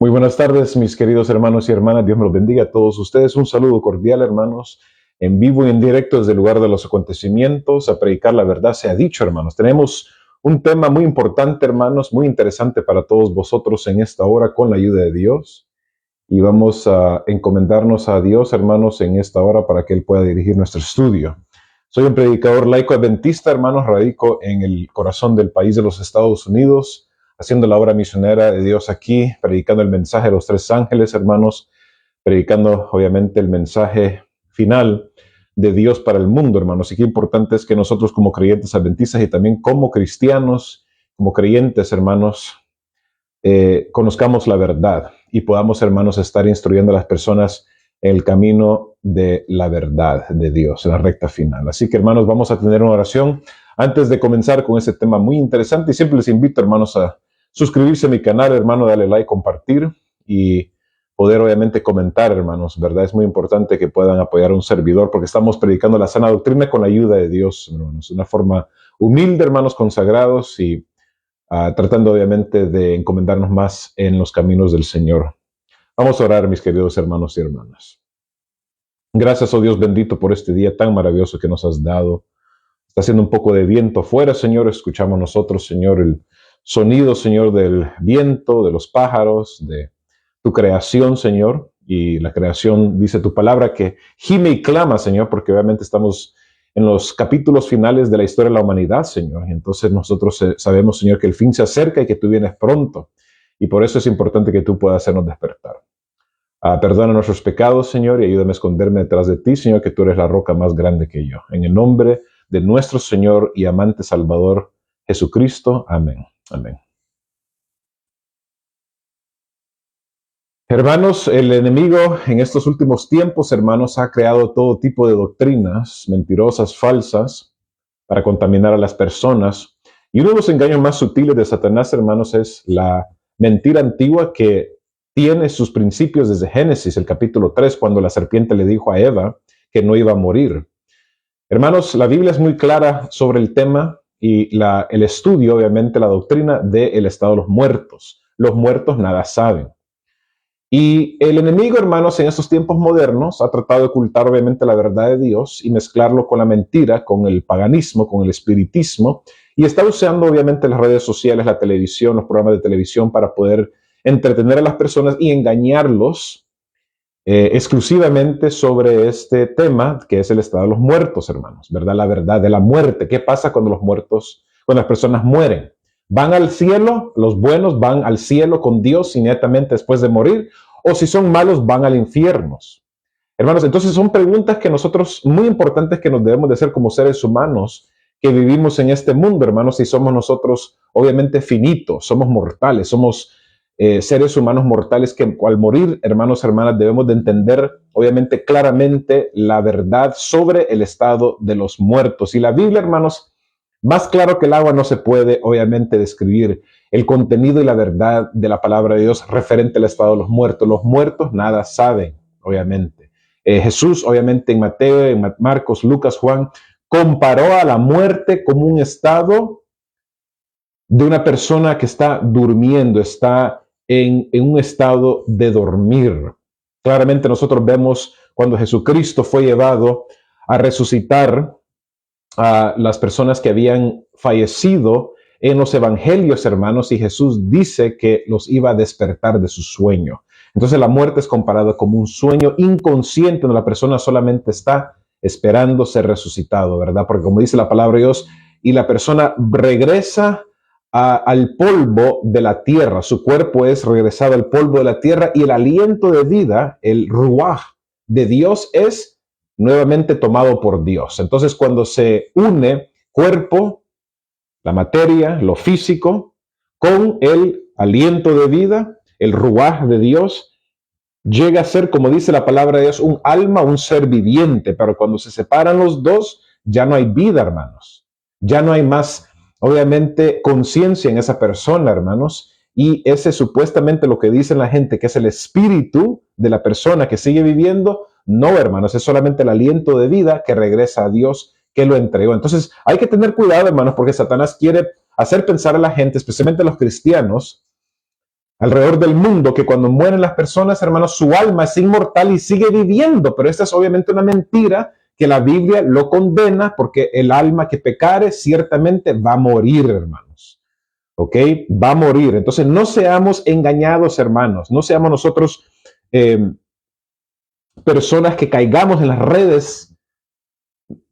Muy buenas tardes, mis queridos hermanos y hermanas. Dios me los bendiga a todos ustedes. Un saludo cordial, hermanos, en vivo y en directo desde el lugar de los acontecimientos, a predicar la verdad sea dicho, hermanos. Tenemos un tema muy importante, hermanos, muy interesante para todos vosotros en esta hora con la ayuda de Dios. Y vamos a encomendarnos a Dios, hermanos, en esta hora para que Él pueda dirigir nuestro estudio. Soy un predicador laico adventista, hermanos, radico en el corazón del país de los Estados Unidos, haciendo la obra misionera de Dios aquí, predicando el mensaje de los tres ángeles, hermanos, predicando obviamente el mensaje final de Dios para el mundo, hermanos. Y qué importante es que nosotros como creyentes adventistas y también como cristianos, como creyentes, hermanos, conozcamos la verdad y podamos, hermanos, estar instruyendo a las personas en el camino de la verdad de Dios, en la recta final. Así que, hermanos, vamos a tener una oración antes de comenzar con este tema muy interesante. Y siempre les invito, hermanos, a suscribirse a mi canal, hermano, darle like, compartir y poder, obviamente, comentar, hermanos, ¿verdad? Es muy importante que puedan apoyar a un servidor porque estamos predicando la sana doctrina con la ayuda de Dios, hermanos, de una forma humilde, hermanos consagrados y tratando obviamente de encomendarnos más en los caminos del Señor. Vamos a orar, mis queridos hermanos y hermanas. Gracias, oh Dios bendito, por este día tan maravilloso que nos has dado. Está haciendo un poco de viento afuera, Señor. Escuchamos nosotros, Señor, el sonido, Señor, del viento, de los pájaros, de tu creación, Señor. Y la creación, dice tu palabra, que gime y clama, Señor, porque obviamente estamos en los capítulos finales de la historia de la humanidad, Señor. Y entonces nosotros sabemos, Señor, que el fin se acerca y que tú vienes pronto. Y por eso es importante que tú puedas hacernos despertar. Perdona nuestros pecados, Señor, y ayúdame a esconderme detrás de ti, Señor, que tú eres la roca más grande que yo. En el nombre de nuestro Señor y amante Salvador Jesucristo. Amén. Amén. Hermanos, el enemigo en estos últimos tiempos, hermanos, ha creado todo tipo de doctrinas mentirosas, falsas, para contaminar a las personas. Y uno de los engaños más sutiles de Satanás, hermanos, es la mentira antigua que tiene sus principios desde Génesis, el capítulo 3, cuando la serpiente le dijo a Eva que no iba a morir. Hermanos, la Biblia es muy clara sobre el tema y el estudio, obviamente, la doctrina del estado de los muertos. Los muertos nada saben. Y el enemigo, hermanos, en estos tiempos modernos ha tratado de ocultar obviamente la verdad de Dios y mezclarlo con la mentira, con el paganismo, con el espiritismo, y está usando obviamente las redes sociales, la televisión, los programas de televisión para poder entretener a las personas y engañarlos exclusivamente sobre este tema que es el estado de los muertos, hermanos, ¿verdad? La verdad de la muerte. ¿Qué pasa cuando los muertos, cuando las personas mueren? ¿Van al cielo? ¿Los buenos van al cielo con Dios inmediatamente después de morir? ¿O si son malos van al infierno? Hermanos, entonces son preguntas que nosotros, muy importantes que nos debemos de hacer como seres humanos que vivimos en este mundo, hermanos, y somos nosotros obviamente finitos, somos mortales, somos seres humanos mortales que al morir, hermanos, hermanas, debemos de entender obviamente claramente la verdad sobre el estado de los muertos. Y la Biblia, hermanos, más claro que el agua no se puede obviamente describir el contenido y la verdad de la palabra de Dios referente al estado de los muertos. Los muertos nada saben, obviamente. Jesús, obviamente, en Mateo, en Marcos, Lucas, Juan, comparó a la muerte como un estado de una persona que está durmiendo, está en un estado de dormir. Claramente nosotros vemos cuando Jesucristo fue llevado a resucitar a las personas que habían fallecido en los evangelios, hermanos, y Jesús dice que los iba a despertar de su sueño. Entonces la muerte es comparada como un sueño inconsciente donde la persona solamente está esperando ser resucitado, ¿verdad? Porque como dice la palabra de Dios, y la persona regresa al polvo de la tierra, su cuerpo es regresado al polvo de la tierra y el aliento de vida, el ruaj de Dios es nuevamente tomado por Dios. Entonces cuando se une cuerpo, la materia, lo físico, con el aliento de vida, el ruaj de Dios, llega a ser, como dice la palabra de Dios, un alma, un ser viviente, pero cuando se separan los dos, ya no hay vida, hermanos. Ya no hay más, obviamente, conciencia en esa persona, hermanos. Y ese es supuestamente lo que dice la gente, que es el espíritu de la persona que sigue viviendo. No, hermanos, es solamente el aliento de vida que regresa a Dios que lo entregó. Entonces, hay que tener cuidado, hermanos, porque Satanás quiere hacer pensar a la gente, especialmente a los cristianos, alrededor del mundo que cuando mueren las personas, hermanos, su alma es inmortal y sigue viviendo. Pero esta es obviamente una mentira que la Biblia lo condena, porque el alma que pecare ciertamente va a morir, hermanos. ¿Ok? Va a morir. Entonces no seamos engañados, hermanos. No seamos nosotros personas que caigamos en las redes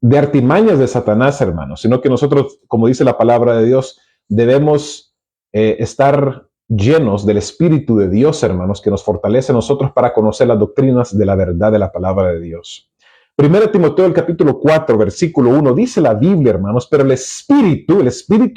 de artimañas de Satanás, hermanos, sino que nosotros, como dice la palabra de Dios, debemos estar llenos del Espíritu de Dios, hermanos, que nos fortalece a nosotros para conocer las doctrinas de la verdad de la palabra de Dios. 1 Timoteo, el capítulo 4, versículo 1, dice la Biblia, hermanos, pero el Espíritu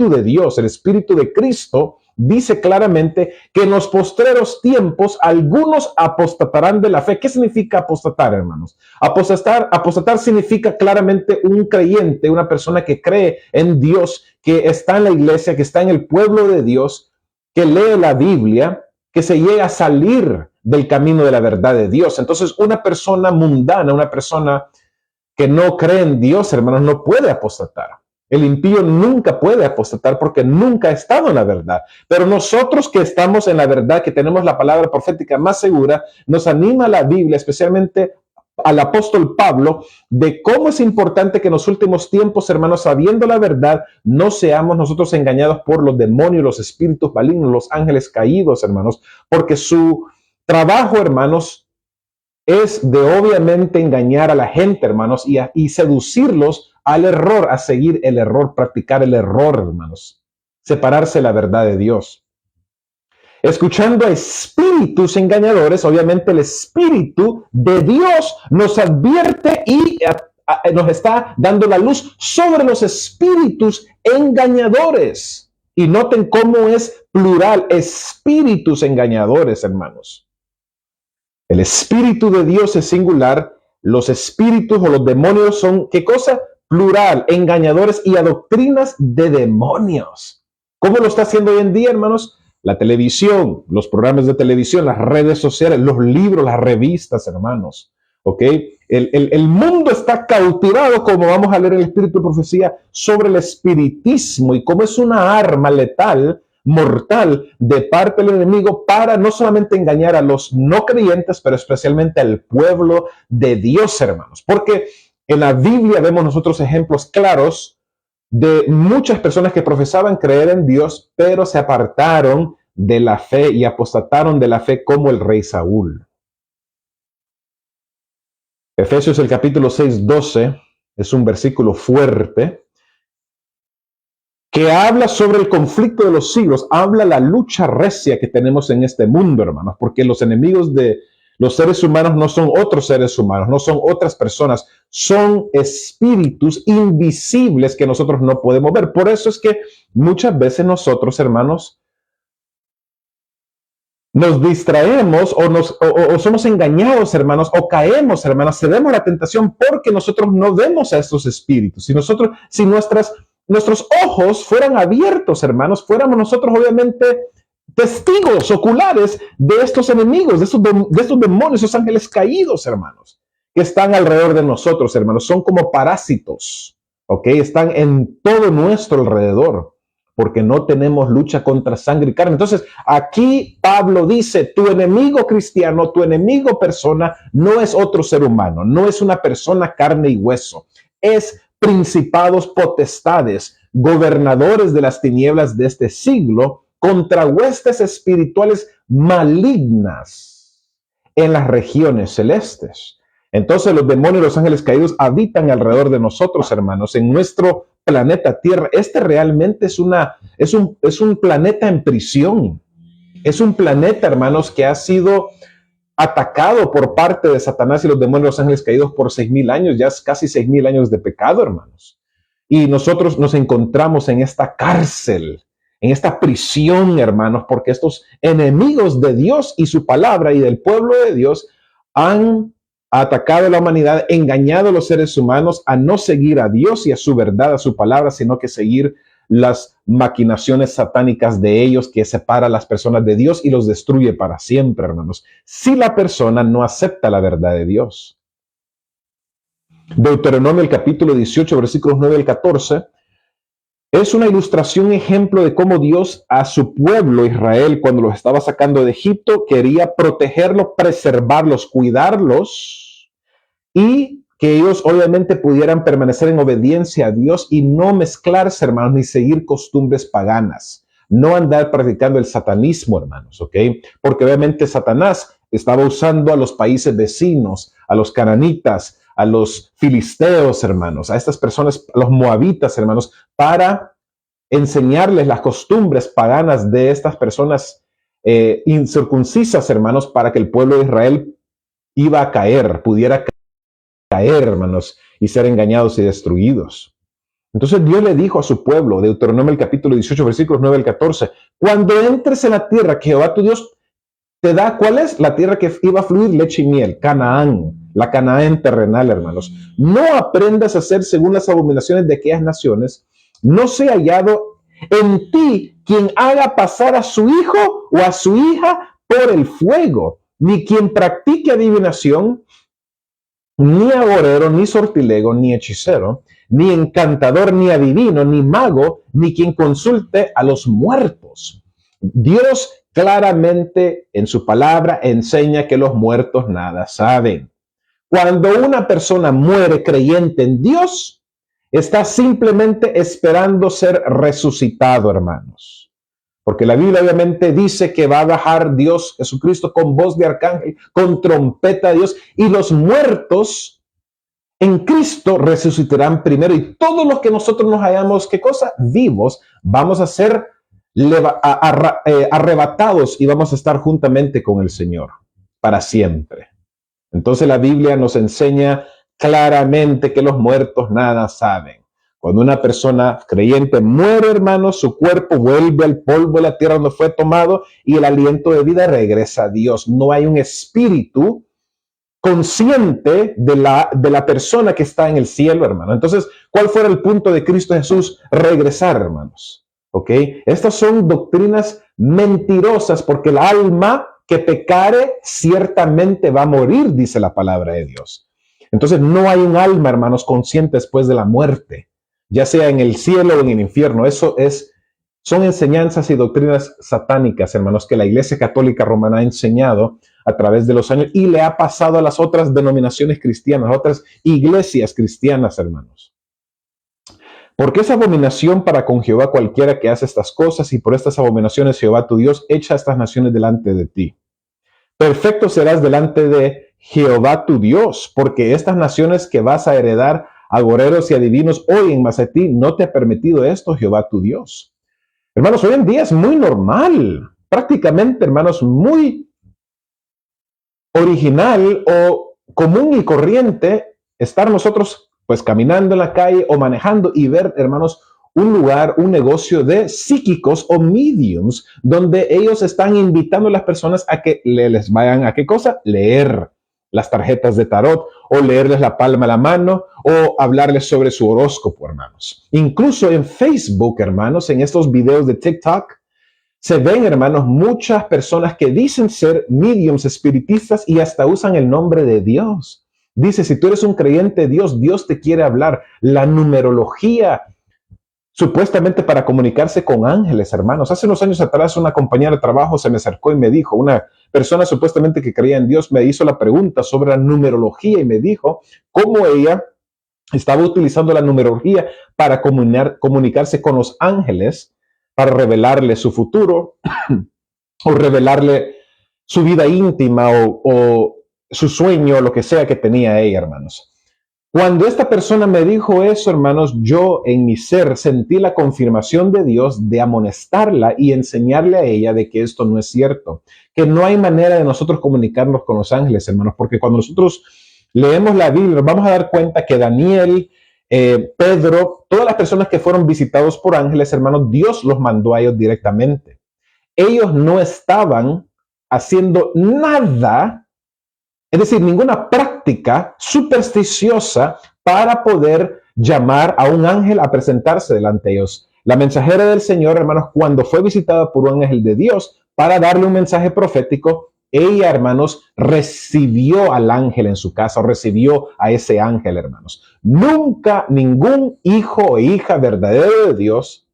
de Dios, el Espíritu de Cristo, dice claramente que en los postreros tiempos algunos apostatarán de la fe. ¿Qué significa apostatar, hermanos? Apostatar significa claramente un creyente, una persona que cree en Dios, que está en la iglesia, que está en el pueblo de Dios, que lee la Biblia, que se llega a salir del camino de la verdad de Dios. Entonces, una persona mundana, una persona que no cree en Dios, hermanos, no puede apostatar. El impío nunca puede apostatar porque nunca ha estado en la verdad. Pero nosotros que estamos en la verdad, que tenemos la palabra profética más segura, nos anima la Biblia, especialmente al apóstol Pablo, de cómo es importante que en los últimos tiempos, hermanos, sabiendo la verdad, no seamos nosotros engañados por los demonios, los espíritus malignos, los ángeles caídos, hermanos, porque su trabajo, hermanos, es de obviamente engañar a la gente, hermanos, y seducirlos al error, a seguir el error, practicar el error, hermanos, separarse de la verdad de Dios. Escuchando a espíritus engañadores, obviamente el Espíritu de Dios nos advierte y nos está dando la luz sobre los espíritus engañadores. Y noten cómo es plural, espíritus engañadores, hermanos. El Espíritu de Dios es singular, los espíritus o los demonios son, ¿qué cosa? Plural, engañadores y a doctrinas de demonios. ¿Cómo lo está haciendo hoy en día, hermanos? La televisión, los programas de televisión, las redes sociales, los libros, las revistas, hermanos. ¿Ok? El mundo está cautivado, como vamos a leer en el Espíritu de Profecía, sobre el espiritismo y cómo es una arma letal, mortal, de parte del enemigo para no solamente engañar a los no creyentes, pero especialmente al pueblo de Dios, hermanos. Porque en la Biblia vemos nosotros ejemplos claros de muchas personas que profesaban creer en Dios, pero se apartaron de la fe y apostataron de la fe, como el rey Saúl. Efesios el capítulo 6, 12 es un versículo fuerte que habla sobre el conflicto de los siglos, habla la lucha recia que tenemos en este mundo, hermanos, porque los enemigos de los seres humanos no son otros seres humanos, no son otras personas, son espíritus invisibles que nosotros no podemos ver. Por eso es que muchas veces nosotros, hermanos, nos distraemos o somos engañados, hermanos, o caemos, hermanos, cedemos a la tentación porque nosotros no vemos a estos espíritus. Si nuestros ojos fueran abiertos, hermanos, fuéramos nosotros obviamente testigos oculares de estos enemigos, de estos demonios, esos ángeles caídos, hermanos, que están alrededor de nosotros, hermanos. Son como parásitos, ¿ok? Están en todo nuestro alrededor, porque no tenemos lucha contra sangre y carne. Entonces, aquí Pablo dice, tu enemigo cristiano, tu enemigo persona, no es otro ser humano, no es una persona carne y hueso, es principados, potestades, gobernadores de las tinieblas de este siglo, contra huestes espirituales malignas en las regiones celestes. Entonces los demonios y los ángeles caídos habitan alrededor de nosotros, hermanos, en nuestro planeta Tierra. Este realmente es un planeta en prisión. Es un planeta, hermanos, que ha sido atacado por parte de Satanás y los demonios y los ángeles caídos por 6,000 años, ya es casi 6,000 años de pecado, hermanos. Y nosotros nos encontramos en esta cárcel, en esta prisión, hermanos, porque estos enemigos de Dios y su palabra y del pueblo de Dios han atacado a la humanidad, engañado a los seres humanos a no seguir a Dios y a su verdad, a su palabra, sino que seguir las maquinaciones satánicas de ellos, que separa a las personas de Dios y los destruye para siempre, hermanos, si la persona no acepta la verdad de Dios. Deuteronomio, el capítulo 18, versículos 9 al 14, Es una ilustración, un ejemplo de cómo Dios a su pueblo Israel, cuando los estaba sacando de Egipto, quería protegerlos, preservarlos, cuidarlos y que ellos obviamente pudieran permanecer en obediencia a Dios y no mezclarse, hermanos, ni seguir costumbres paganas. No andar practicando el satanismo, hermanos, ¿ok? Porque obviamente Satanás estaba usando a los países vecinos, a los cananitas, a los filisteos, hermanos, a estas personas, a los moabitas, hermanos, para enseñarles las costumbres paganas de estas personas incircuncisas, hermanos, para que el pueblo de Israel iba a caer, pudiera caer, hermanos, y ser engañados y destruidos. Entonces Dios le dijo a su pueblo, Deuteronomio el capítulo 18, versículos 9 al 14, cuando entres en la tierra que Jehová tu Dios te da, ¿cuál es? La tierra que iba a fluir leche y miel, Canaán, la Canaán terrenal, hermanos. No aprendas a hacer según las abominaciones de aquellas naciones, no sea hallado en ti quien haga pasar a su hijo o a su hija por el fuego, ni quien practique adivinación, ni agorero, ni sortilego, ni hechicero, ni encantador, ni adivino, ni mago, ni quien consulte a los muertos. Dios claramente en su palabra enseña que los muertos nada saben. Cuando una persona muere creyente en Dios, está simplemente esperando ser resucitado, hermanos. Porque la Biblia obviamente dice que va a bajar Dios Jesucristo con voz de arcángel, con trompeta de Dios, y los muertos en Cristo resucitarán primero. Y todos los que nosotros nos hallamos, ¿qué cosa? Vivos, vamos a ser arrebatados y vamos a estar juntamente con el Señor para siempre. Entonces la Biblia nos enseña claramente que los muertos nada saben. Cuando una persona creyente muere, hermanos, su cuerpo vuelve al polvo de la tierra donde fue tomado y el aliento de vida regresa a Dios. No hay un espíritu consciente de la persona que está en el cielo, hermano. Entonces, ¿cuál fuera el punto de Cristo Jesús? Regresar, hermanos. ¿Ok? Estas son doctrinas mentirosas porque el alma que pecare ciertamente va a morir, dice la palabra de Dios. Entonces, no hay un alma, hermanos, consciente después de la muerte, ya sea en el cielo o en el infierno. Son enseñanzas y doctrinas satánicas, hermanos, que la Iglesia Católica Romana ha enseñado a través de los años y le ha pasado a las otras denominaciones cristianas, a otras iglesias cristianas, hermanos. Porque es abominación para con Jehová cualquiera que hace estas cosas, y por estas abominaciones Jehová tu Dios echa estas naciones delante de ti. Perfecto serás delante de Jehová tu Dios, porque estas naciones que vas a heredar, agoreros y adivinos, oyen más a ti, no te ha permitido esto Jehová tu Dios. Hermanos, hoy en día es muy normal, prácticamente, hermanos, muy original o común y corriente estar nosotros pues caminando en la calle o manejando y ver, hermanos, un lugar, un negocio de psíquicos o mediums donde ellos están invitando a las personas a que les vayan a qué cosa, leer las tarjetas de tarot o leerles la palma de la mano o hablarles sobre su horóscopo, hermanos. Incluso en Facebook, hermanos, en estos videos de TikTok, se ven, hermanos, muchas personas que dicen ser mediums espiritistas y hasta usan el nombre de Dios. Dice, si tú eres un creyente de Dios, Dios te quiere hablar. La numerología, supuestamente para comunicarse con ángeles, hermanos. Hace unos años atrás una compañera de trabajo se me acercó y me dijo, una persona supuestamente que creía en Dios me hizo la pregunta sobre la numerología y me dijo cómo ella estaba utilizando la numerología para comunicarse con los ángeles, para revelarle su futuro o revelarle su vida íntima o su sueño, lo que sea que tenía ella, hermanos. Cuando esta persona me dijo eso, hermanos, yo en mi ser sentí la confirmación de Dios de amonestarla y enseñarle a ella de que esto no es cierto, que no hay manera de nosotros comunicarnos con los ángeles, hermanos, porque cuando nosotros leemos la Biblia, nos vamos a dar cuenta que Daniel, Pedro, todas las personas que fueron visitados por ángeles, hermanos, Dios los mandó a ellos directamente. Ellos no estaban haciendo nada, es decir, ninguna práctica supersticiosa para poder llamar a un ángel a presentarse delante de ellos. La mensajera del Señor, hermanos, cuando fue visitada por un ángel de Dios para darle un mensaje profético, ella, hermanos, recibió al ángel en su casa, o recibió a ese ángel, hermanos. Nunca ningún hijo o hija verdadero de Dios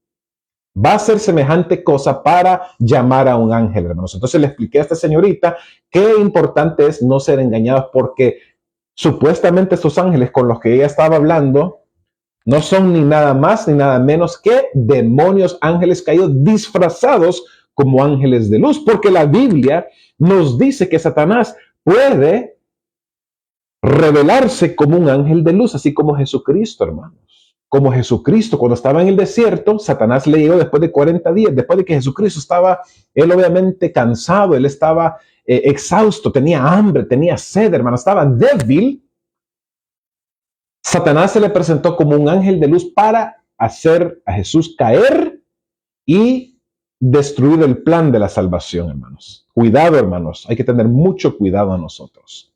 va a hacer semejante cosa para llamar a un ángel, hermanos. Entonces le expliqué a esta señorita qué importante es no ser engañados, porque supuestamente estos ángeles con los que ella estaba hablando no son ni nada más ni nada menos que demonios, ángeles caídos disfrazados como ángeles de luz, porque la Biblia nos dice que Satanás puede revelarse como un ángel de luz, así como Jesucristo, hermanos. Como Jesucristo, cuando estaba en el desierto, Satanás le llegó después de 40 días, después de que Jesucristo estaba, él obviamente cansado, él estaba exhausto, tenía hambre, tenía sed, hermano, estaba débil. Satanás se le presentó como un ángel de luz para hacer a Jesús caer y destruir el plan de la salvación, hermanos. Cuidado, hermanos, hay que tener mucho cuidado a nosotros.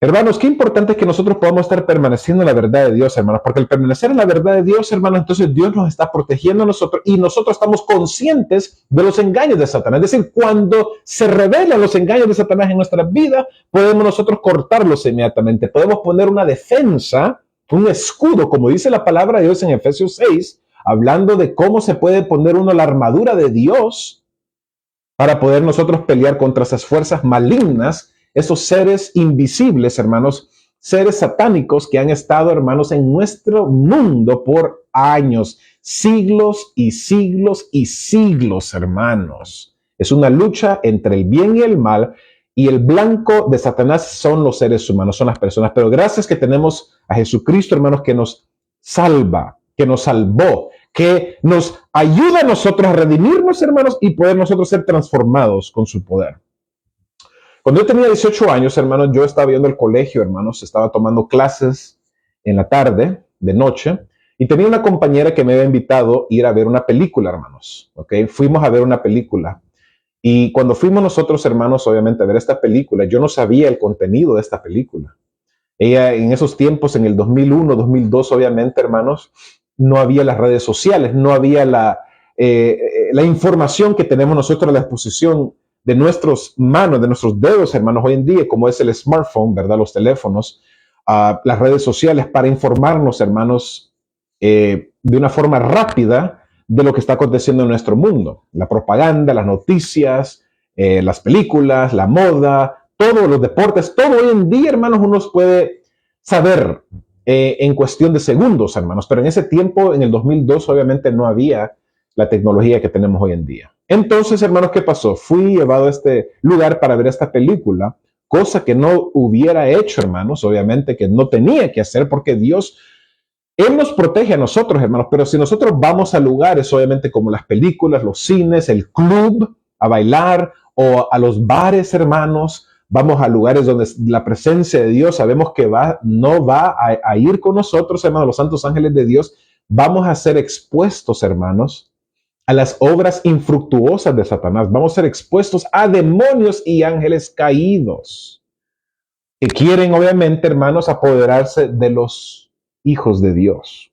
Hermanos, qué importante es que nosotros podamos estar permaneciendo en la verdad de Dios, hermanos, porque al permanecer en la verdad de Dios, hermanos, entonces Dios nos está protegiendo a nosotros y nosotros estamos conscientes de los engaños de Satanás. Es decir, cuando se revelan los engaños de Satanás en nuestras vidas, podemos nosotros cortarlos inmediatamente. Podemos poner una defensa, un escudo, como dice la palabra de Dios en Efesios 6, hablando de cómo se puede poner uno la armadura de Dios para poder nosotros pelear contra esas fuerzas malignas, esos seres invisibles, hermanos, seres satánicos que han estado, hermanos, en nuestro mundo por años, siglos y siglos y siglos, hermanos. Es una lucha entre el bien y el mal, y el blanco de Satanás son los seres humanos, son las personas. Pero gracias que tenemos a Jesucristo, hermanos, que nos salva, que nos salvó, que nos ayuda a nosotros a redimirnos, hermanos, y poder nosotros ser transformados con su poder. Cuando yo tenía 18 años, hermanos, yo estaba yendo al colegio, hermanos, estaba tomando clases en la tarde, de noche, y tenía una compañera que me había invitado a ir a ver una película, hermanos, ¿ok? Fuimos a ver una película. Y cuando fuimos nosotros, hermanos, obviamente a ver esta película, yo no sabía el contenido de esta película. Ella en esos tiempos, en el 2001, 2002, obviamente, hermanos, no había las redes sociales, no había la información que tenemos nosotros a la disposición de nuestras manos, de nuestros dedos, hermanos, hoy en día, como es el smartphone, ¿verdad? Los teléfonos, las redes sociales, para informarnos, hermanos, de una forma rápida de lo que está aconteciendo en nuestro mundo. La propaganda, las noticias, las películas, la moda, todos los deportes, todo hoy en día, hermanos, uno puede saber en cuestión de segundos, hermanos. Pero en ese tiempo, en el 2002, obviamente no había la tecnología que tenemos hoy en día. Entonces, hermanos, ¿qué pasó? Fui llevado a este lugar para ver esta película, cosa que no hubiera hecho, hermanos, obviamente que no tenía que hacer, porque Dios, Él nos protege a nosotros, hermanos, pero si nosotros vamos a lugares, obviamente, como las películas, los cines, el club, a bailar, o a los bares, hermanos, vamos a lugares donde la presencia de Dios sabemos que no va a ir con nosotros, hermanos, los santos ángeles de Dios, vamos a ser expuestos, hermanos, a las obras infructuosas de Satanás. Vamos a ser expuestos a demonios y ángeles caídos que quieren, obviamente, hermanos, apoderarse de los hijos de Dios.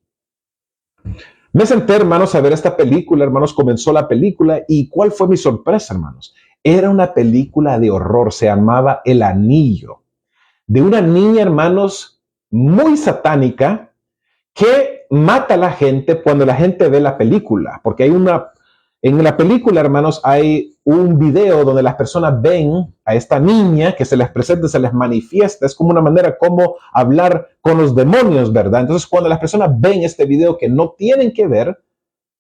Me senté, hermanos, a ver esta película, hermanos, comenzó la película y ¿cuál fue mi sorpresa, hermanos? Era una película de horror, se llamaba El Anillo, de una niña, hermanos, muy satánica que mata a la gente cuando la gente ve la película, porque en la película, hermanos, hay un video donde las personas ven a esta niña que se les presenta, se les manifiesta, es como una manera como hablar con los demonios, ¿verdad? Entonces, cuando las personas ven este video que no tienen que ver,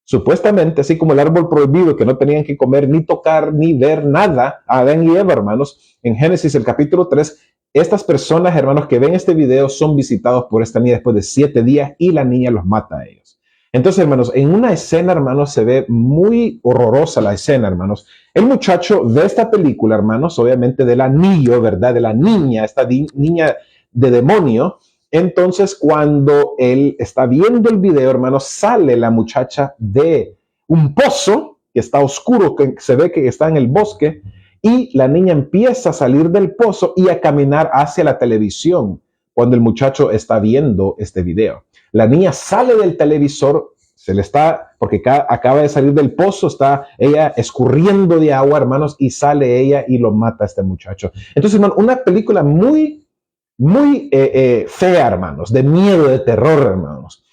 supuestamente, así como el árbol prohibido que no tenían que comer, ni tocar, ni ver nada, Adán y Eva, hermanos, en Génesis, el capítulo 3, estas personas, hermanos, que ven este video son visitados por esta niña después de 7 días y la niña los mata a ellos. Entonces, hermanos, en una escena, hermanos, se ve muy horrorosa la escena, hermanos. El muchacho de esta película, hermanos, obviamente del anillo, ¿verdad? De la niña, esta niña de demonio. Entonces, cuando él está viendo el video, hermanos, sale la muchacha de un pozo que está oscuro, que se ve que está en el bosque, y la niña empieza a salir del pozo y a caminar hacia la televisión cuando el muchacho está viendo este video. La niña sale del televisor, Se le está, porque acaba de salir del pozo, está ella escurriendo de agua, hermanos, y sale ella y lo mata a este muchacho. Entonces, hermano, una película muy, muy fea, hermanos, de miedo, de terror, hermanos.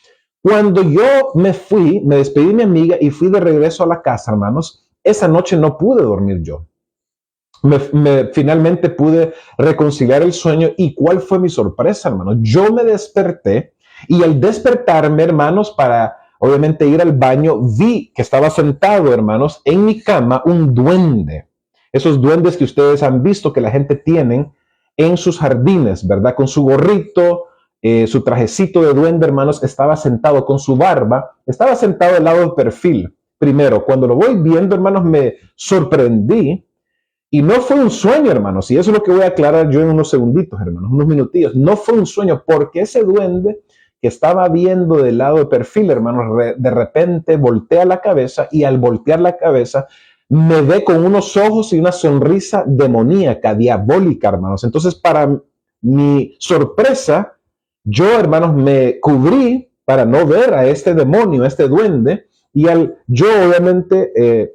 Cuando yo me fui, me despedí de mi amiga y fui de regreso a la casa, hermanos, esa noche no pude dormir yo. Finalmente pude reconciliar el sueño. ¿Y cuál fue mi sorpresa, hermanos? Yo me desperté y al despertarme, hermanos, para obviamente ir al baño, vi que estaba sentado, hermanos, en mi cama un duende. Esos duendes que ustedes han visto que la gente tiene en sus jardines, ¿verdad? Con su gorrito, su trajecito de duende, hermanos, estaba sentado con su barba, estaba sentado al lado del perfil. Primero, cuando lo voy viendo, hermanos, me sorprendí. Y no fue un sueño, hermanos, y eso es lo que voy a aclarar yo en unos segunditos, hermanos, unos minutillos. No fue un sueño, porque ese duende que estaba viendo del lado de perfil, hermanos, de repente voltea la cabeza y al voltear la cabeza me ve con unos ojos y una sonrisa demoníaca, diabólica, hermanos. Entonces, para mi sorpresa, yo, hermanos, me cubrí para no ver a este demonio, a este duende, y al yo, obviamente,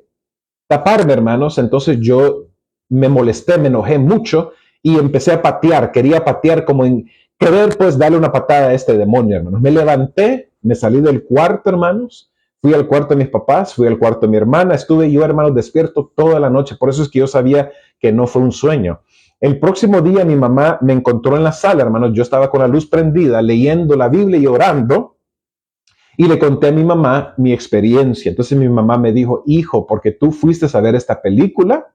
taparme, hermanos, entonces yo me molesté, me enojé mucho y empecé a patear, quería patear como en querer pues darle una patada a este demonio, hermanos. Me levanté, me salí del cuarto, hermanos, fui al cuarto de mis papás, fui al cuarto de mi hermana, estuve yo, hermanos, despierto toda la noche, por eso es que yo sabía que no fue un sueño. El próximo día mi mamá me encontró en la sala, hermanos, yo estaba con la luz prendida, leyendo la Biblia y orando, y le conté a mi mamá mi experiencia. Entonces mi mamá me dijo, hijo, porque tú fuiste a ver esta película,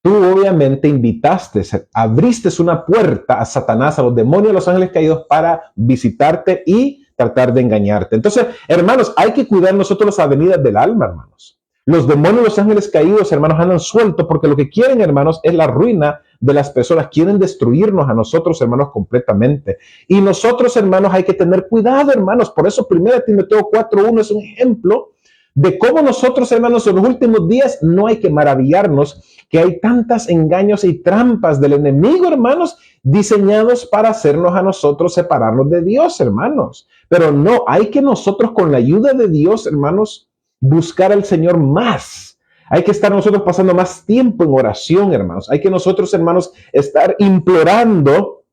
tú obviamente invitaste, abriste una puerta a Satanás, a los demonios, a los ángeles caídos para visitarte y tratar de engañarte. Entonces, hermanos, hay que cuidar nosotros las avenidas del alma, hermanos. Los demonios, los ángeles caídos, hermanos, andan sueltos porque lo que quieren, hermanos, es la ruina de las personas. Quieren destruirnos a nosotros, hermanos, completamente. Y nosotros, hermanos, hay que tener cuidado, hermanos. Por eso 1 Timoteo 4:1 es un ejemplo de cómo nosotros, hermanos, en los últimos días no hay que maravillarnos que hay tantos engaños y trampas del enemigo, hermanos, diseñados para hacernos a nosotros separarnos de Dios, hermanos. Pero no, hay que nosotros con la ayuda de Dios, hermanos, buscar al Señor más. Hay que estar nosotros pasando más tiempo en oración, hermanos. Hay que nosotros, hermanos, estar implorando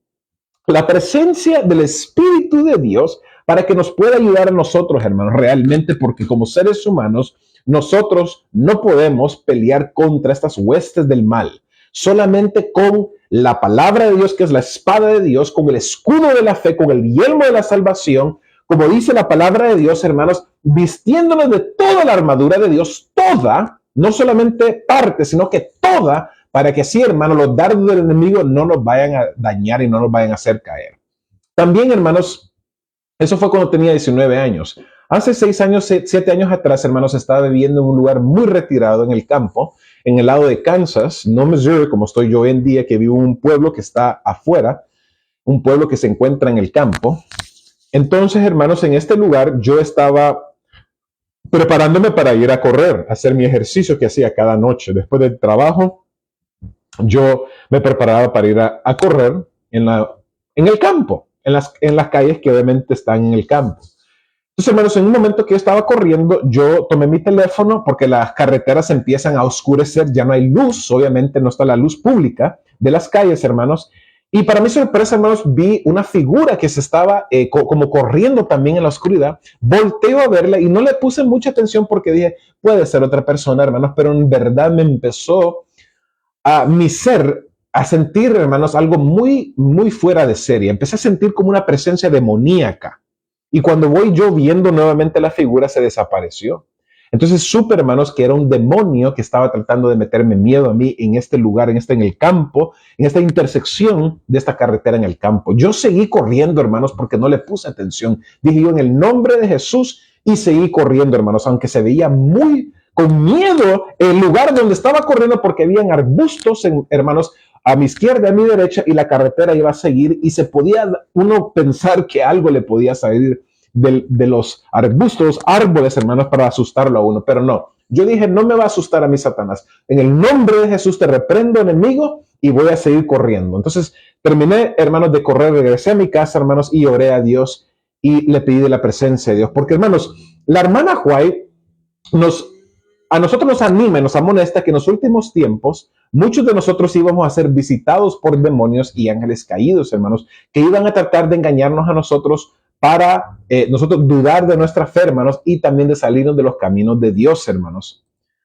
la presencia del Espíritu de Dios para que nos pueda ayudar a nosotros, hermanos, realmente, porque como seres humanos, nosotros no podemos pelear contra estas huestes del mal. Solamente con la palabra de Dios, que es la espada de Dios, con el escudo de la fe, con el yelmo de la salvación, como dice la palabra de Dios, hermanos, vistiéndonos de toda la armadura de Dios, toda, no solamente parte, sino que toda, para que así, hermanos, los dardos del enemigo no nos vayan a dañar y no nos vayan a hacer caer. También, hermanos, eso fue cuando tenía 19 años. Hace 6 años, 7 años atrás, hermanos, estaba viviendo en un lugar muy retirado en el campo, en el lado de Kansas, no Missouri, como estoy yo hoy en día, que vivo en un pueblo que está afuera, un pueblo que se encuentra en el campo. Entonces, hermanos, en este lugar yo estaba preparándome para ir a correr, a hacer mi ejercicio que hacía cada noche. Después del trabajo, yo me preparaba para ir a correr en el campo, en las calles que obviamente están en el campo. Entonces, hermanos, en un momento que yo estaba corriendo, yo tomé mi teléfono porque las carreteras empiezan a oscurecer, ya no hay luz, obviamente no está la luz pública de las calles, hermanos. Y para mi sorpresa, hermanos, vi una figura que se estaba como corriendo también en la oscuridad. Volteo a verla y no le puse mucha atención porque dije, puede ser otra persona, hermanos, pero en verdad me empezó a mi ser a sentir, hermanos, algo muy, muy fuera de serie. Empecé a sentir como una presencia demoníaca. Y cuando voy yo viendo nuevamente la figura, se desapareció. Entonces supe, hermanos, que era un demonio que estaba tratando de meterme miedo a mí en este lugar, en el campo, en esta intersección de esta carretera en el campo. Yo seguí corriendo, hermanos, porque no le puse atención. Dije yo, en el nombre de Jesús, y seguí corriendo, hermanos, aunque se veía muy con miedo el lugar donde estaba corriendo porque habían arbustos, hermanos, a mi izquierda, a mi derecha, y la carretera iba a seguir y se podía uno pensar que algo le podía salir de los arbustos, árboles, hermanos, para asustarlo a uno, pero no. Yo dije, no me va a asustar a mí Satanás. En el nombre de Jesús te reprendo, enemigo, y voy a seguir corriendo. Entonces terminé, hermanos, de correr, regresé a mi casa, hermanos, y oré a Dios y le pedí de la presencia de Dios. Porque, hermanos, la hermana White a nosotros nos anima y nos amonesta que en los últimos tiempos muchos de nosotros íbamos a ser visitados por demonios y ángeles caídos, hermanos, que iban a tratar de engañarnos a nosotros para nosotros dudar de nuestra fe, hermanos, y también de salirnos de los caminos de Dios, hermanos.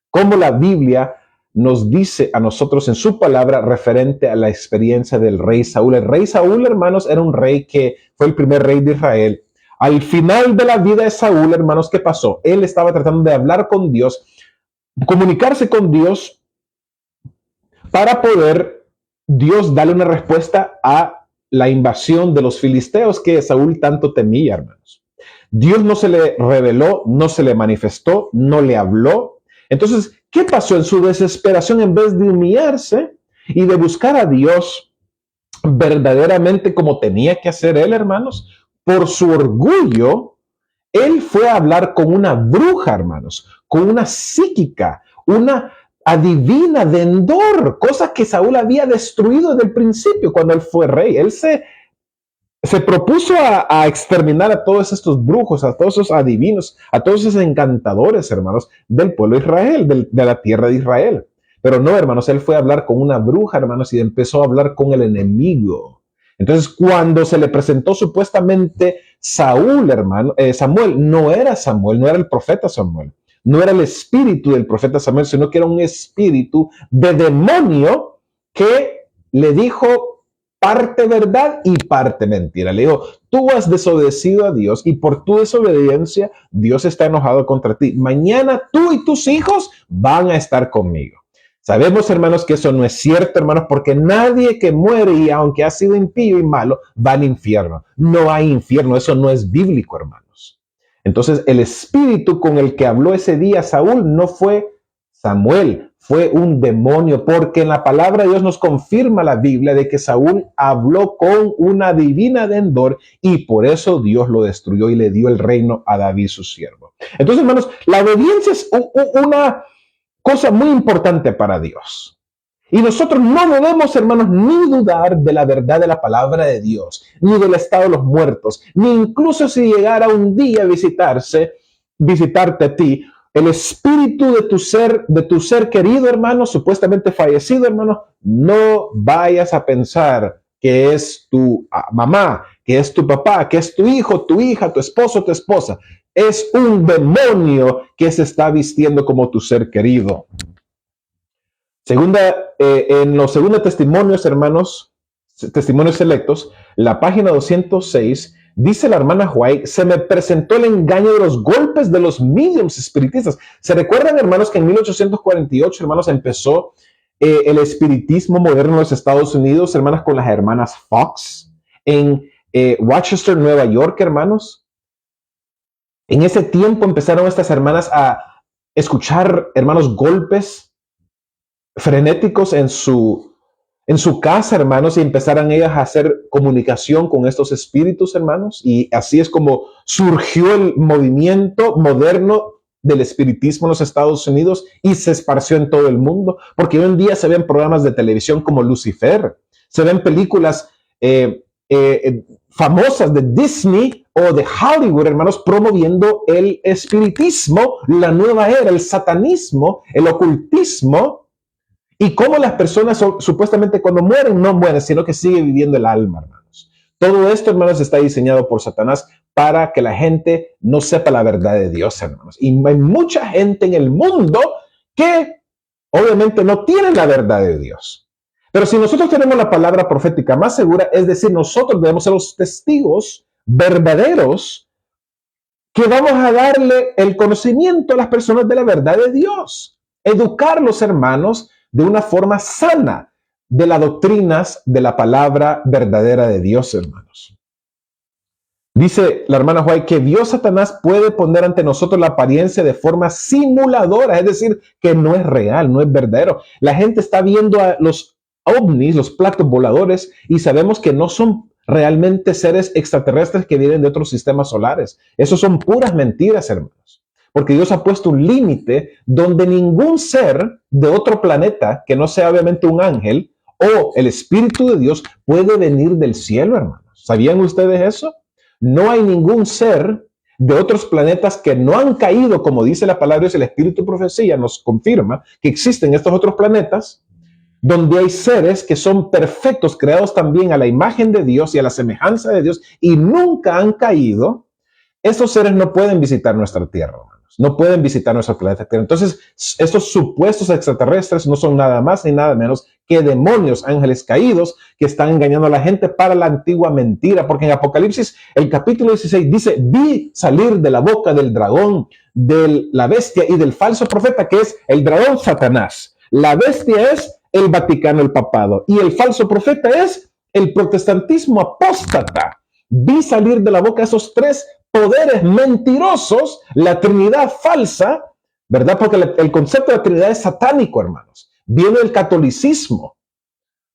Como la Biblia nos dice a nosotros en su palabra referente a la experiencia del rey Saúl. El rey Saúl, hermanos, era un rey que fue el primer rey de Israel. Al final de la vida de Saúl, hermanos, ¿qué pasó? Él estaba tratando de hablar con Dios, comunicarse con Dios para poder Dios darle una respuesta a la invasión de los filisteos que Saúl tanto temía, hermanos. Dios no se le reveló, no se le manifestó, no le habló. Entonces, ¿qué pasó? En su desesperación, en vez de humillarse y de buscar a Dios verdaderamente como tenía que hacer él, hermanos, por su orgullo, él fue a hablar con una bruja, hermanos, con una psíquica, una adivina de Endor, cosa que Saúl había destruido desde el principio cuando él fue rey. Él se propuso a exterminar a todos estos brujos, a todos esos adivinos, a todos esos encantadores, hermanos, del pueblo de Israel, de la tierra de Israel. Pero no, hermanos, él fue a hablar con una bruja, hermanos, y empezó a hablar con el enemigo. Entonces, cuando se le presentó supuestamente Samuel, no era Samuel, no era el profeta Samuel, no era el espíritu del profeta Samuel, sino que era un espíritu de demonio que le dijo parte verdad y parte mentira. Le dijo, tú has desobedecido a Dios y por tu desobediencia Dios está enojado contra ti. Mañana tú y tus hijos van a estar conmigo. Sabemos, hermanos, que eso no es cierto, hermanos, porque nadie que muere y aunque ha sido impío y malo, va al infierno. No hay infierno, eso no es bíblico, hermanos. Entonces, el espíritu con el que habló ese día Saúl no fue Samuel, fue un demonio, porque en la palabra de Dios nos confirma la Biblia de que Saúl habló con una divina de Endor y por eso Dios lo destruyó y le dio el reino a David, su siervo. Entonces, hermanos, la obediencia es una cosa muy importante para Dios. Y nosotros no debemos, hermanos, ni dudar de la verdad de la palabra de Dios, ni del estado de los muertos, ni incluso si llegara un día a visitarte a ti, el espíritu de tu ser querido, hermano, supuestamente fallecido, hermano, no vayas a pensar que es tu mamá, que es tu papá, que es tu hijo, tu hija, tu esposo, tu esposa. Es un demonio que se está vistiendo como tu ser querido. En los segundos testimonios, hermanos, testimonios selectos, la página 206, dice la hermana White, se me presentó el engaño de los golpes de los mediums espiritistas. ¿Se recuerdan, hermanos, que en 1848, hermanos, empezó el espiritismo moderno en los Estados Unidos, hermanas, con las hermanas Fox, en Rochester, Nueva York, hermanos? En ese tiempo empezaron estas hermanas a escuchar, hermanos, golpes frenéticos en su casa, hermanos, y empezaron ellas a hacer comunicación con estos espíritus, hermanos, y así es como surgió el movimiento moderno del espiritismo en los Estados Unidos y se esparció en todo el mundo, porque hoy en día se ven programas de televisión como Lucifer, se ven películas famosas de Disney o de Hollywood, hermanos, promoviendo el espiritismo, la nueva era, el satanismo, el ocultismo, y cómo las personas supuestamente cuando mueren no mueren, sino que sigue viviendo el alma, hermanos. Todo esto, hermanos, está diseñado por Satanás para que la gente no sepa la verdad de Dios, hermanos. Y hay mucha gente en el mundo que obviamente no tiene la verdad de Dios. Pero si nosotros tenemos la palabra profética más segura, es decir, nosotros debemos ser los testigos verdaderos que vamos a darle el conocimiento a las personas de la verdad de Dios. Educarlos, hermanos, de una forma sana de las doctrinas de la palabra verdadera de Dios, hermanos. Dice la hermana White que Dios Satanás puede poner ante nosotros la apariencia de forma simuladora, es decir, que no es real, no es verdadero. La gente está viendo a los ovnis, los platos voladores, y sabemos que no son realmente seres extraterrestres que vienen de otros sistemas solares. Esos son puras mentiras, hermanos. Porque Dios ha puesto un límite donde ningún ser de otro planeta, que no sea obviamente un ángel o el Espíritu de Dios, puede venir del cielo, hermanos. ¿Sabían ustedes eso? No hay ningún ser de otros planetas que no han caído, como dice la palabra de Dios, el Espíritu de Profecía nos confirma que existen estos otros planetas donde hay seres que son perfectos, creados también a la imagen de Dios y a la semejanza de Dios y nunca han caído. Esos seres no pueden visitar nuestra Tierra, hermanos. No pueden visitar nuestro planeta Tierra. Entonces, estos supuestos extraterrestres no son nada más ni nada menos que demonios, ángeles caídos, que están engañando a la gente para la antigua mentira. Porque en Apocalipsis, el capítulo 16 dice, vi salir de la boca del dragón, de la bestia y del falso profeta, que es el dragón Satanás. La bestia es el Vaticano, el papado. Y el falso profeta es el protestantismo apóstata. Vi salir de la boca esos tres poderes mentirosos, la Trinidad falsa, ¿verdad? Porque el concepto de la Trinidad es satánico, hermanos. Viene del catolicismo,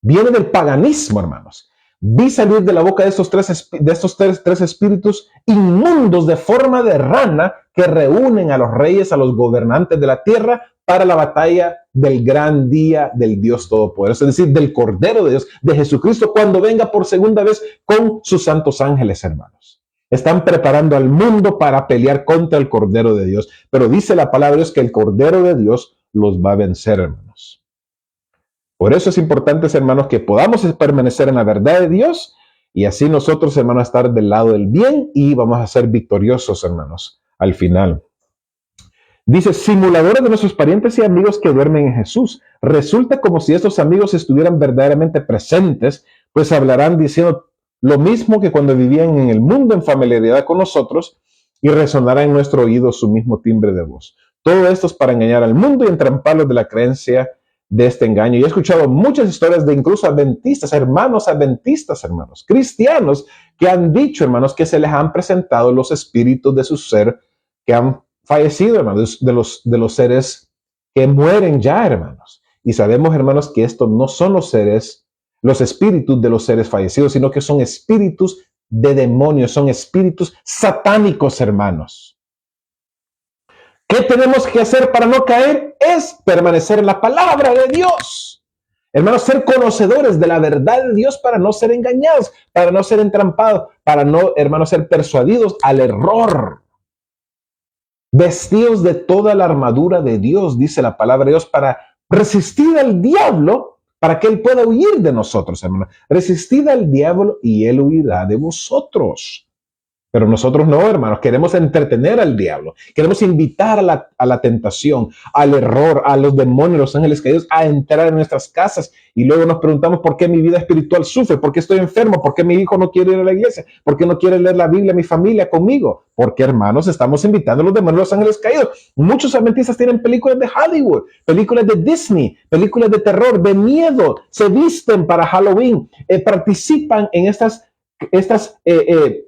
viene del paganismo, hermanos. Vi salir de la boca de estos tres espíritus inmundos de forma de rana que reúnen a los reyes, a los gobernantes de la tierra para la batalla del gran día del Dios Todopoderoso, es decir, del Cordero de Dios, de Jesucristo, cuando venga por segunda vez con sus santos ángeles, hermanos. Están preparando al mundo para pelear contra el Cordero de Dios. Pero dice la palabra de Dios que el Cordero de Dios los va a vencer, hermanos. Por eso es importante, hermanos, que podamos permanecer en la verdad de Dios y así nosotros, hermanos, estar del lado del bien y vamos a ser victoriosos, hermanos, al final. Dice, simuladores de nuestros parientes y amigos que duermen en Jesús. Resulta como si estos amigos estuvieran verdaderamente presentes, pues hablarán diciendo lo mismo que cuando vivían en el mundo en familiaridad con nosotros y resonará en nuestro oído su mismo timbre de voz. Todo esto es para engañar al mundo y entramparlos de la creencia de este engaño. Y he escuchado muchas historias de incluso adventistas, hermanos, cristianos, que han dicho, hermanos, que se les han presentado los espíritus de su ser que han fallecido, hermanos, de los seres que mueren ya, hermanos. Y sabemos, hermanos, que estos no son los espíritus de los seres fallecidos, sino que son espíritus de demonios, son espíritus satánicos, hermanos. ¿Qué tenemos que hacer para no caer? Es permanecer en la palabra de Dios. Hermanos, ser conocedores de la verdad de Dios para no ser engañados, para no ser entrampados, para no, hermanos, ser persuadidos al error. Vestidos de toda la armadura de Dios, dice la palabra de Dios, para resistir al diablo, para que él pueda huir de nosotros, hermanos. Resistid al diablo y él huirá de vosotros. Pero nosotros no, hermanos, queremos entretener al diablo, queremos invitar a la tentación, al error, a los demonios, los ángeles caídos, a entrar en nuestras casas y luego nos preguntamos por qué mi vida espiritual sufre, por qué estoy enfermo, por qué mi hijo no quiere ir a la iglesia, por qué no quiere leer la Biblia mi familia conmigo, porque, hermanos, estamos invitando a los demonios, los ángeles caídos. Muchos adventistas tienen películas de Hollywood, películas de Disney, películas de terror, de miedo, se visten para Halloween, participan en estos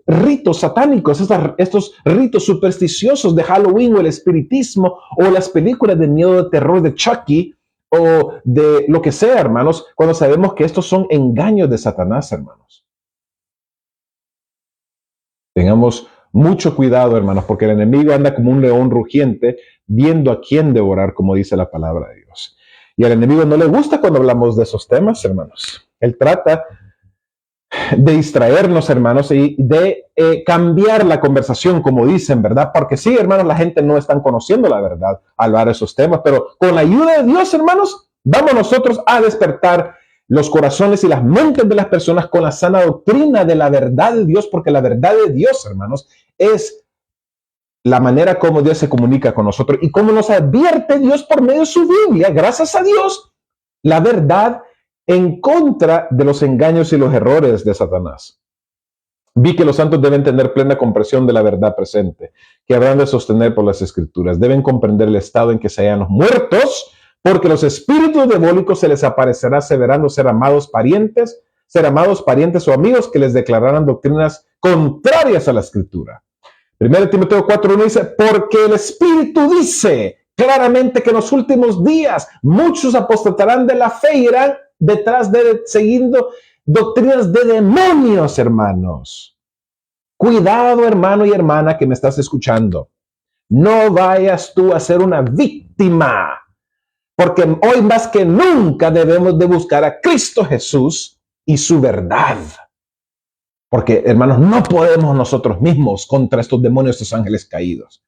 ritos satánicos, estos ritos supersticiosos de Halloween o el espiritismo o las películas de miedo, de terror de Chucky o de lo que sea, hermanos, cuando sabemos que estos son engaños de Satanás, hermanos. Tengamos mucho cuidado, hermanos, porque el enemigo anda como un león rugiente viendo a quién devorar, como dice la palabra de Dios. Y al enemigo no le gusta cuando hablamos de esos temas, hermanos. Él trata de distraernos, hermanos, y de cambiar la conversación, como dicen, ¿verdad? Porque sí, hermanos, la gente no está conociendo la verdad al hablar de esos temas, pero con la ayuda de Dios, hermanos, vamos nosotros a despertar los corazones y las mentes de las personas con la sana doctrina de la verdad de Dios, porque la verdad de Dios, hermanos, es la manera como Dios se comunica con nosotros y cómo nos advierte Dios por medio de su Biblia. Gracias a Dios, la verdad en contra de los engaños y los errores de Satanás. Vi que los santos deben tener plena comprensión de la verdad presente, que habrán de sostener por las Escrituras. Deben comprender el estado en que se hallan los muertos, porque los espíritus diabólicos se les aparecerá aseverando ser amados parientes o amigos que les declararán doctrinas contrarias a la Escritura. 1 Timoteo 4:1 dice, porque el Espíritu dice claramente que en los últimos días muchos apostatarán de la fe y irán detrás siguiendo doctrinas de demonios, hermanos. Cuidado, hermano y hermana que me estás escuchando. No vayas tú a ser una víctima, porque hoy más que nunca debemos de buscar a Cristo Jesús y su verdad. Porque, hermanos, no podemos nosotros mismos contra estos demonios, estos ángeles caídos.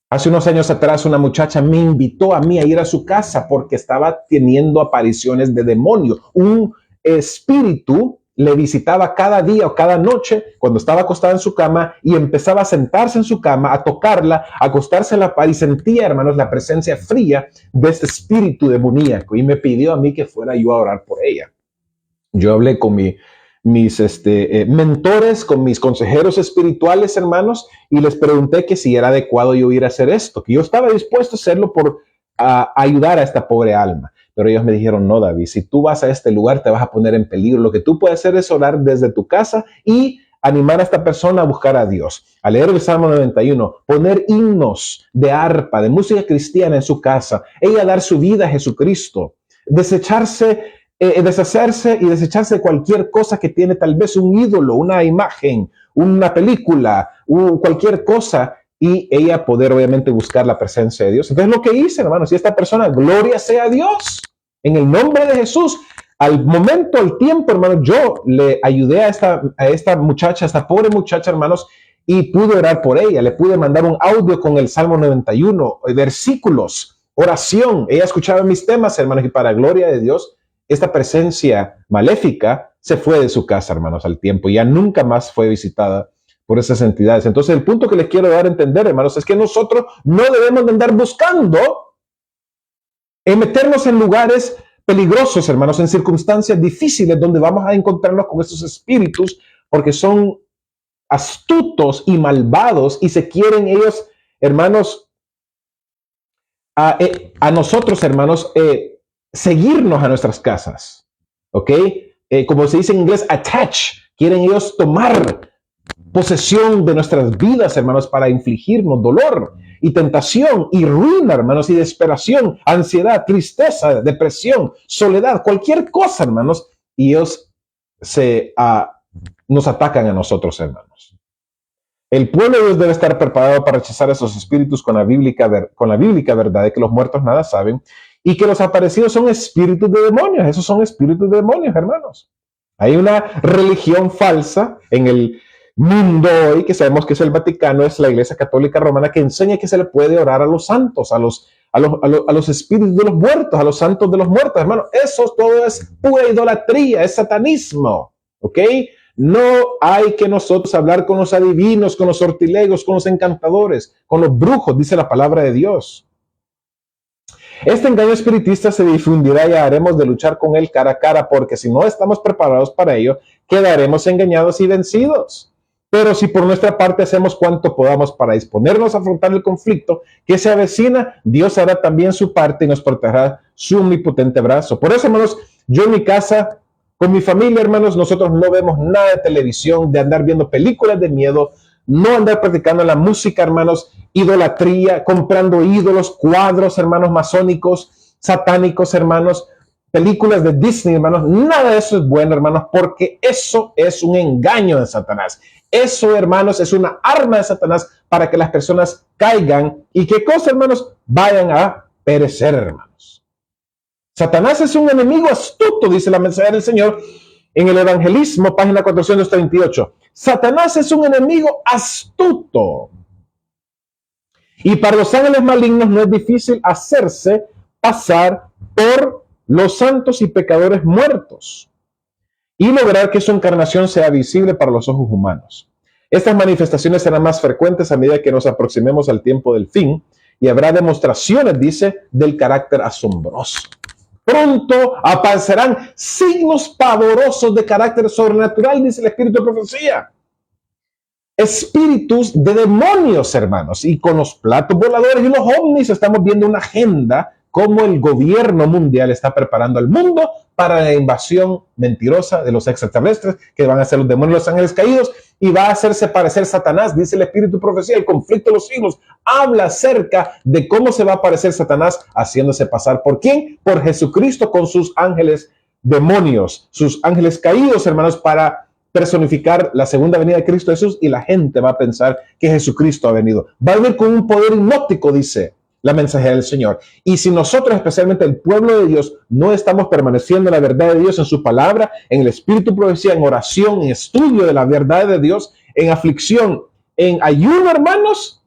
Hace unos años atrás una muchacha me invitó a mí a ir a su casa porque estaba teniendo apariciones de demonio. Un espíritu le visitaba cada día o cada noche cuando estaba acostada en su cama y empezaba a sentarse en su cama, a tocarla, a acostarse en la par y sentía, hermanos, la presencia fría de este espíritu demoníaco y me pidió a mí que fuera yo a orar por ella. Yo hablé con mis mentores, con mis consejeros espirituales, hermanos, y les pregunté que si era adecuado yo ir a hacer esto, que yo estaba dispuesto a hacerlo por ayudar a esta pobre alma. Pero ellos me dijeron, no, David, si tú vas a este lugar te vas a poner en peligro. Lo que tú puedes hacer es orar desde tu casa y animar a esta persona a buscar a Dios, a leer el Salmo 91, poner himnos de arpa, de música cristiana en su casa, ella dar su vida a Jesucristo, deshacerse y desecharse de cualquier cosa que tiene tal vez un ídolo, una imagen, una película, cualquier cosa, y ella poder obviamente buscar la presencia de Dios. Entonces lo que hice, hermanos, y esta persona, gloria sea a Dios, en el nombre de Jesús, al momento, al tiempo, hermanos, yo le ayudé a esta muchacha, a esta pobre muchacha, hermanos, y pude orar por ella, le pude mandar un audio con el Salmo 91, versículos, oración, ella escuchaba mis temas, hermanos, y para gloria de Dios, esta presencia maléfica se fue de su casa, hermanos, al tiempo, y ya nunca más fue visitada por esas entidades. Entonces, el punto que les quiero dar a entender, hermanos, es que nosotros no debemos de andar buscando en meternos en lugares peligrosos, hermanos, en circunstancias difíciles donde vamos a encontrarnos con estos espíritus, porque son astutos y malvados y se quieren ellos, hermanos, a nosotros, hermanos, seguirnos a nuestras casas, ¿ok? Como se dice en inglés, attach. Quieren ellos tomar posesión de nuestras vidas, hermanos, para infligirnos dolor y tentación y ruina, hermanos, y desesperación, ansiedad, tristeza, depresión, soledad, cualquier cosa, hermanos, y ellos nos atacan a nosotros, hermanos. El pueblo de Dios debe estar preparado para rechazar esos espíritus con la bíblica verdad de que los muertos nada saben y que los aparecidos son espíritus de demonios. Esos son espíritus de demonios, hermanos. Hay una religión falsa en el mundo hoy, que sabemos que es el Vaticano, es la Iglesia Católica Romana, que enseña que se le puede orar a los santos, a los espíritus de los muertos, a los santos de los muertos, hermano. Eso todo es pura idolatría, es satanismo, ¿ok? No hay que nosotros hablar con los adivinos, con los sortilegos, con los encantadores, con los brujos, dice la palabra de Dios. Este engaño espiritista se difundirá y haremos de luchar con él cara a cara, porque si no estamos preparados para ello, quedaremos engañados y vencidos. Pero si por nuestra parte hacemos cuanto podamos para disponernos a afrontar el conflicto que se avecina, Dios hará también su parte y nos protegerá su omnipotente brazo. Por eso, hermanos, yo en mi casa, con mi familia, hermanos, nosotros no vemos nada de televisión, de andar viendo películas de miedo, no andar practicando la música, hermanos, idolatría, comprando ídolos, cuadros, hermanos, masónicos, satánicos, hermanos, películas de Disney, hermanos. Nada de eso es bueno, hermanos, porque eso es un engaño de Satanás. Eso, hermanos, es una arma de Satanás para que las personas caigan y ¿qué cosa, hermanos? Vayan a perecer, hermanos. Satanás es un enemigo astuto, dice la mensaje del Señor en el Evangelismo, página 438. Satanás es un enemigo astuto. Y para los ángeles malignos no es difícil hacerse pasar por los santos y pecadores muertos y lograr que su encarnación sea visible para los ojos humanos. Estas manifestaciones serán más frecuentes a medida que nos aproximemos al tiempo del fin y habrá demostraciones, dice, del carácter asombroso. Pronto aparecerán signos pavorosos de carácter sobrenatural, dice el Espíritu de Profecía. Espíritus de demonios, hermanos, y con los platos voladores y los ovnis estamos viendo una agenda cómo el gobierno mundial está preparando al mundo para la invasión mentirosa de los extraterrestres, que van a ser los demonios, los ángeles caídos, y va a hacerse parecer Satanás, dice el Espíritu de Profecía. El conflicto de los siglos habla acerca de cómo se va a aparecer Satanás haciéndose pasar ¿por quién? Por Jesucristo con sus ángeles demonios, sus ángeles caídos, hermanos, para personificar la segunda venida de Cristo Jesús, y la gente va a pensar que Jesucristo ha venido. Va a venir con un poder hipnótico, dice la mensajera del Señor. Y si nosotros, especialmente el pueblo de Dios, no estamos permaneciendo en la verdad de Dios, en su palabra, en el espíritu de profecía, en oración, en estudio de la verdad de Dios, en aflicción, en ayuno, hermanos,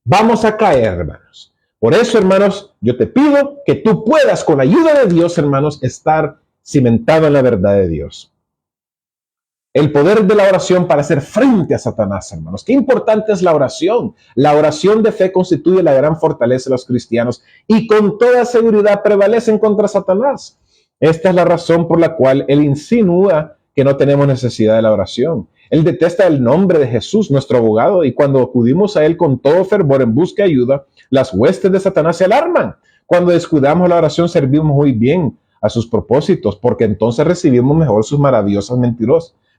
vamos a caer, hermanos. Por eso, hermanos, yo te pido que tú puedas, con la ayuda de Dios, hermanos, estar cimentado en la verdad de Dios. El poder de la oración para hacer frente a Satanás, hermanos. Qué importante es la oración. La oración de fe constituye la gran fortaleza de los cristianos y con toda seguridad prevalecen contra Satanás. Esta es la razón por la cual él insinúa que no tenemos necesidad de la oración. Él detesta el nombre de Jesús, nuestro abogado, y cuando acudimos a él con todo fervor en busca de ayuda, las huestes de Satanás se alarman. Cuando descuidamos la oración, servimos muy bien a sus propósitos, porque entonces recibimos mejor sus maravillosas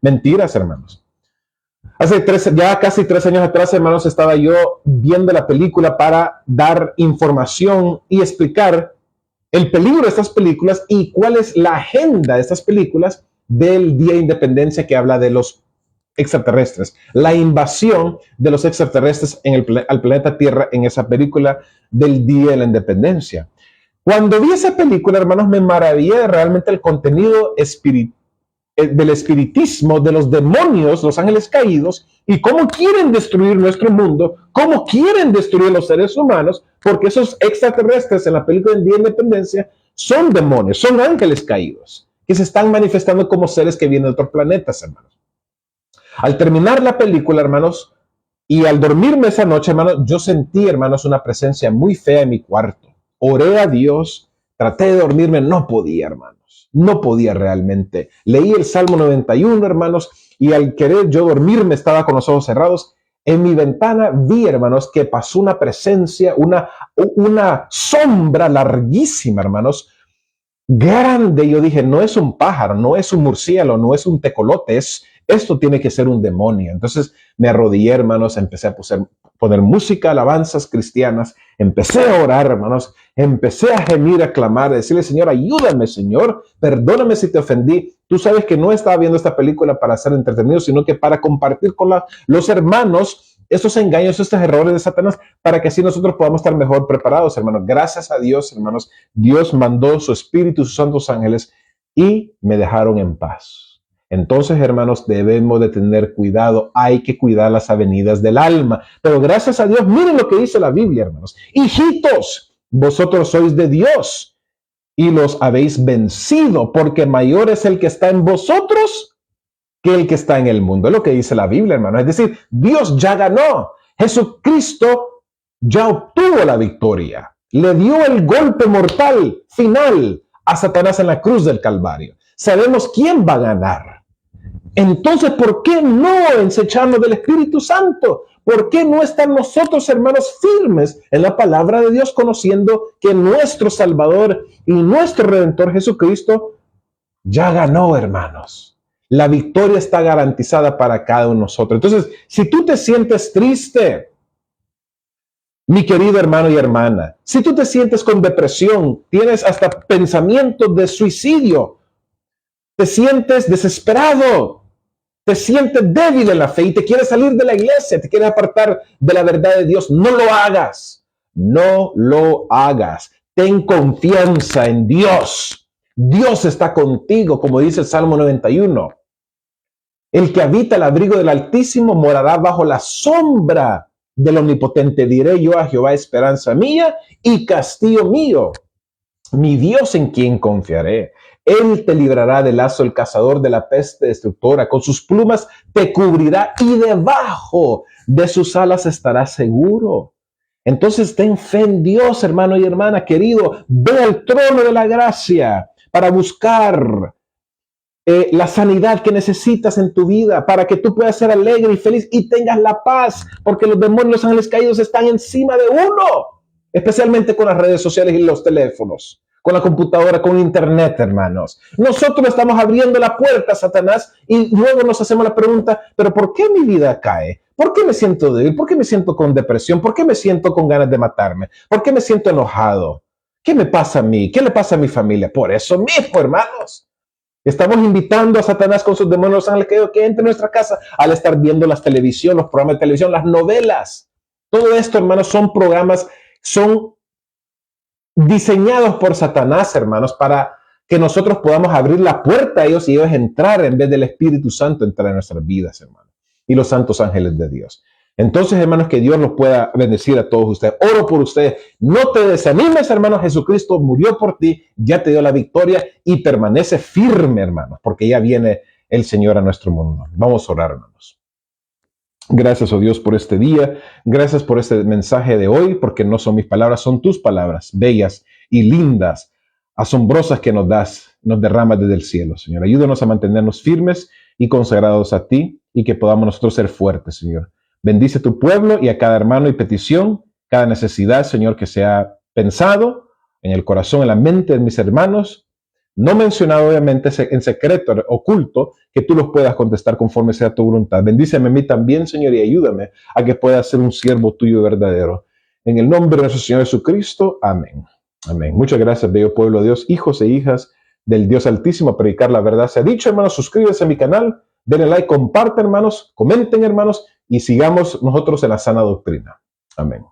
mentiras, hermanos. Ya casi 3 años atrás, hermanos, estaba yo viendo la película para dar información y explicar el peligro de estas películas y cuál es la agenda de estas películas del Día de Independencia, que habla de los extraterrestres, la invasión de los extraterrestres al planeta Tierra en esa película del Día de la Independencia. Cuando vi esa película, hermanos, me maravillé de realmente el contenido del espiritismo, de los demonios, los ángeles caídos, y cómo quieren destruir nuestro mundo, cómo quieren destruir los seres humanos, porque esos extraterrestres en la película del Día de Independencia son demonios, son ángeles caídos, que se están manifestando como seres que vienen de otros planetas, hermanos. Al terminar la película, hermanos, y al dormirme esa noche, hermanos, yo sentí, hermanos, una presencia muy fea en mi cuarto. Oré a Dios, traté de dormirme, no podía, hermanos. No podía realmente. Leí el Salmo 91, hermanos, y al querer yo dormirme, estaba con los ojos cerrados. En mi ventana vi, hermanos, que pasó una presencia, una sombra larguísima, hermanos, grande. Yo dije, no es un pájaro, no es un murciélago, no es un tecolote, esto tiene que ser un demonio. Entonces me arrodillé, hermanos, empecé a poner música, alabanzas cristianas, empecé a orar, hermanos, empecé a gemir, a clamar, a decirle, Señor, ayúdame, Señor, perdóname si te ofendí. Tú sabes que no estaba viendo esta película para ser entretenido, sino que para compartir con los hermanos estos engaños, estos errores de Satanás, para que así nosotros podamos estar mejor preparados, hermanos. Gracias a Dios, hermanos, Dios mandó su Espíritu y sus santos ángeles y me dejaron en paz. Entonces, hermanos, debemos de tener cuidado. Hay que cuidar las avenidas del alma. Pero gracias a Dios, miren lo que dice la Biblia, hermanos. Hijitos, vosotros sois de Dios y los habéis vencido, porque mayor es el que está en vosotros que el que está en el mundo. Es lo que dice la Biblia, hermanos. Es decir, Dios ya ganó. Jesucristo ya obtuvo la victoria. Le dio el golpe mortal final a Satanás en la cruz del Calvario. Sabemos quién va a ganar. Entonces, ¿por qué no ensecharnos del Espíritu Santo? ¿Por qué no estar nosotros, hermanos, firmes en la palabra de Dios, conociendo que nuestro Salvador y nuestro Redentor Jesucristo ya ganó, hermanos? La victoria está garantizada para cada uno de nosotros. Entonces, si tú te sientes triste, mi querido hermano y hermana, si tú te sientes con depresión, tienes hasta pensamientos de suicidio, te sientes desesperado, te sientes débil en la fe y te quieres salir de la iglesia, te quieres apartar de la verdad de Dios, no lo hagas. No lo hagas. Ten confianza en Dios. Dios está contigo, como dice el Salmo 91. El que habita el abrigo del Altísimo morará bajo la sombra del Omnipotente. Diré yo a Jehová, esperanza mía y castillo mío, mi Dios en quien confiaré. Él te librará del lazo del cazador, de la peste destructora. Con sus plumas te cubrirá y debajo de sus alas estarás seguro. Entonces ten fe en Dios, hermano y hermana querido. Ve al trono de la gracia para buscar la sanidad que necesitas en tu vida, para que tú puedas ser alegre y feliz y tengas la paz, porque los demonios, los ángeles caídos están encima de uno, especialmente con las redes sociales y los teléfonos, con la computadora, con internet, hermanos. Nosotros estamos abriendo la puerta a Satanás y luego nos hacemos la pregunta, ¿pero por qué mi vida cae? ¿Por qué me siento débil? ¿Por qué me siento con depresión? ¿Por qué me siento con ganas de matarme? ¿Por qué me siento enojado? ¿Qué me pasa a mí? ¿Qué le pasa a mi familia? Por eso mismo, hermanos, estamos invitando a Satanás con sus demonios ángeles que entre en nuestra casa al estar viendo las televisión, los programas de televisión, las novelas. Todo esto, hermanos, son programas, son diseñados por Satanás, hermanos, para que nosotros podamos abrir la puerta a ellos y ellos entrar en vez del Espíritu Santo entrar en nuestras vidas, hermanos, y los santos ángeles de Dios. Entonces, hermanos, que Dios los pueda bendecir a todos ustedes. Oro por ustedes. No te desanimes, hermanos. Jesucristo murió por ti, ya te dio la victoria y permanece firme, hermanos, porque ya viene el Señor a nuestro mundo. Vamos a orar, hermanos. Gracias, oh Dios, por este día. Gracias por este mensaje de hoy, porque no son mis palabras, son tus palabras, bellas y lindas, asombrosas que nos das, nos derramas desde el cielo, Señor. Ayúdanos a mantenernos firmes y consagrados a ti y que podamos nosotros ser fuertes, Señor. Bendice tu pueblo y a cada hermano y petición, cada necesidad, Señor, que sea pensado en el corazón, en la mente de mis hermanos, no mencionado obviamente en secreto, oculto, que tú los puedas contestar conforme sea tu voluntad. Bendíceme a mí también, Señor, y ayúdame a que pueda ser un siervo tuyo verdadero. En el nombre de nuestro Señor Jesucristo, amén. Amén. Muchas gracias, bello pueblo de Dios, hijos e hijas del Dios Altísimo, a predicar la verdad. Se ha dicho, hermanos, suscríbanse a mi canal, denle like, compartan, hermanos, comenten, hermanos, y sigamos nosotros en la sana doctrina. Amén.